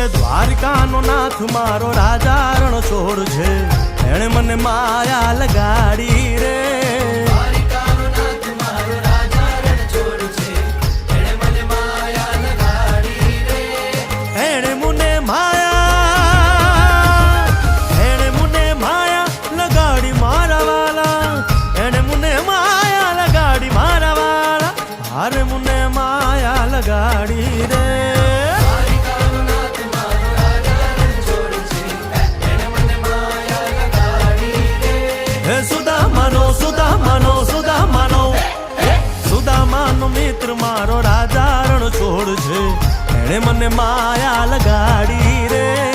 દ્વારિકાનો નાથ મારો રાજા રણછોડ છે, એણે મને માયા લગાડી રે. દ્વારિકાનો નાથ મારો રાજા રણછોડ છે, એણે મને માયા લગાડી રે. એણે મને માયા લગાડી મારા વાલા, એણે મને માયા લગાડી મારા વાલા, હારે મને માયા લગાડી રે. સુદામાનો મિત્ર મારો રાજા રણછોડ છે, એણે મને માયા લગાડી રે.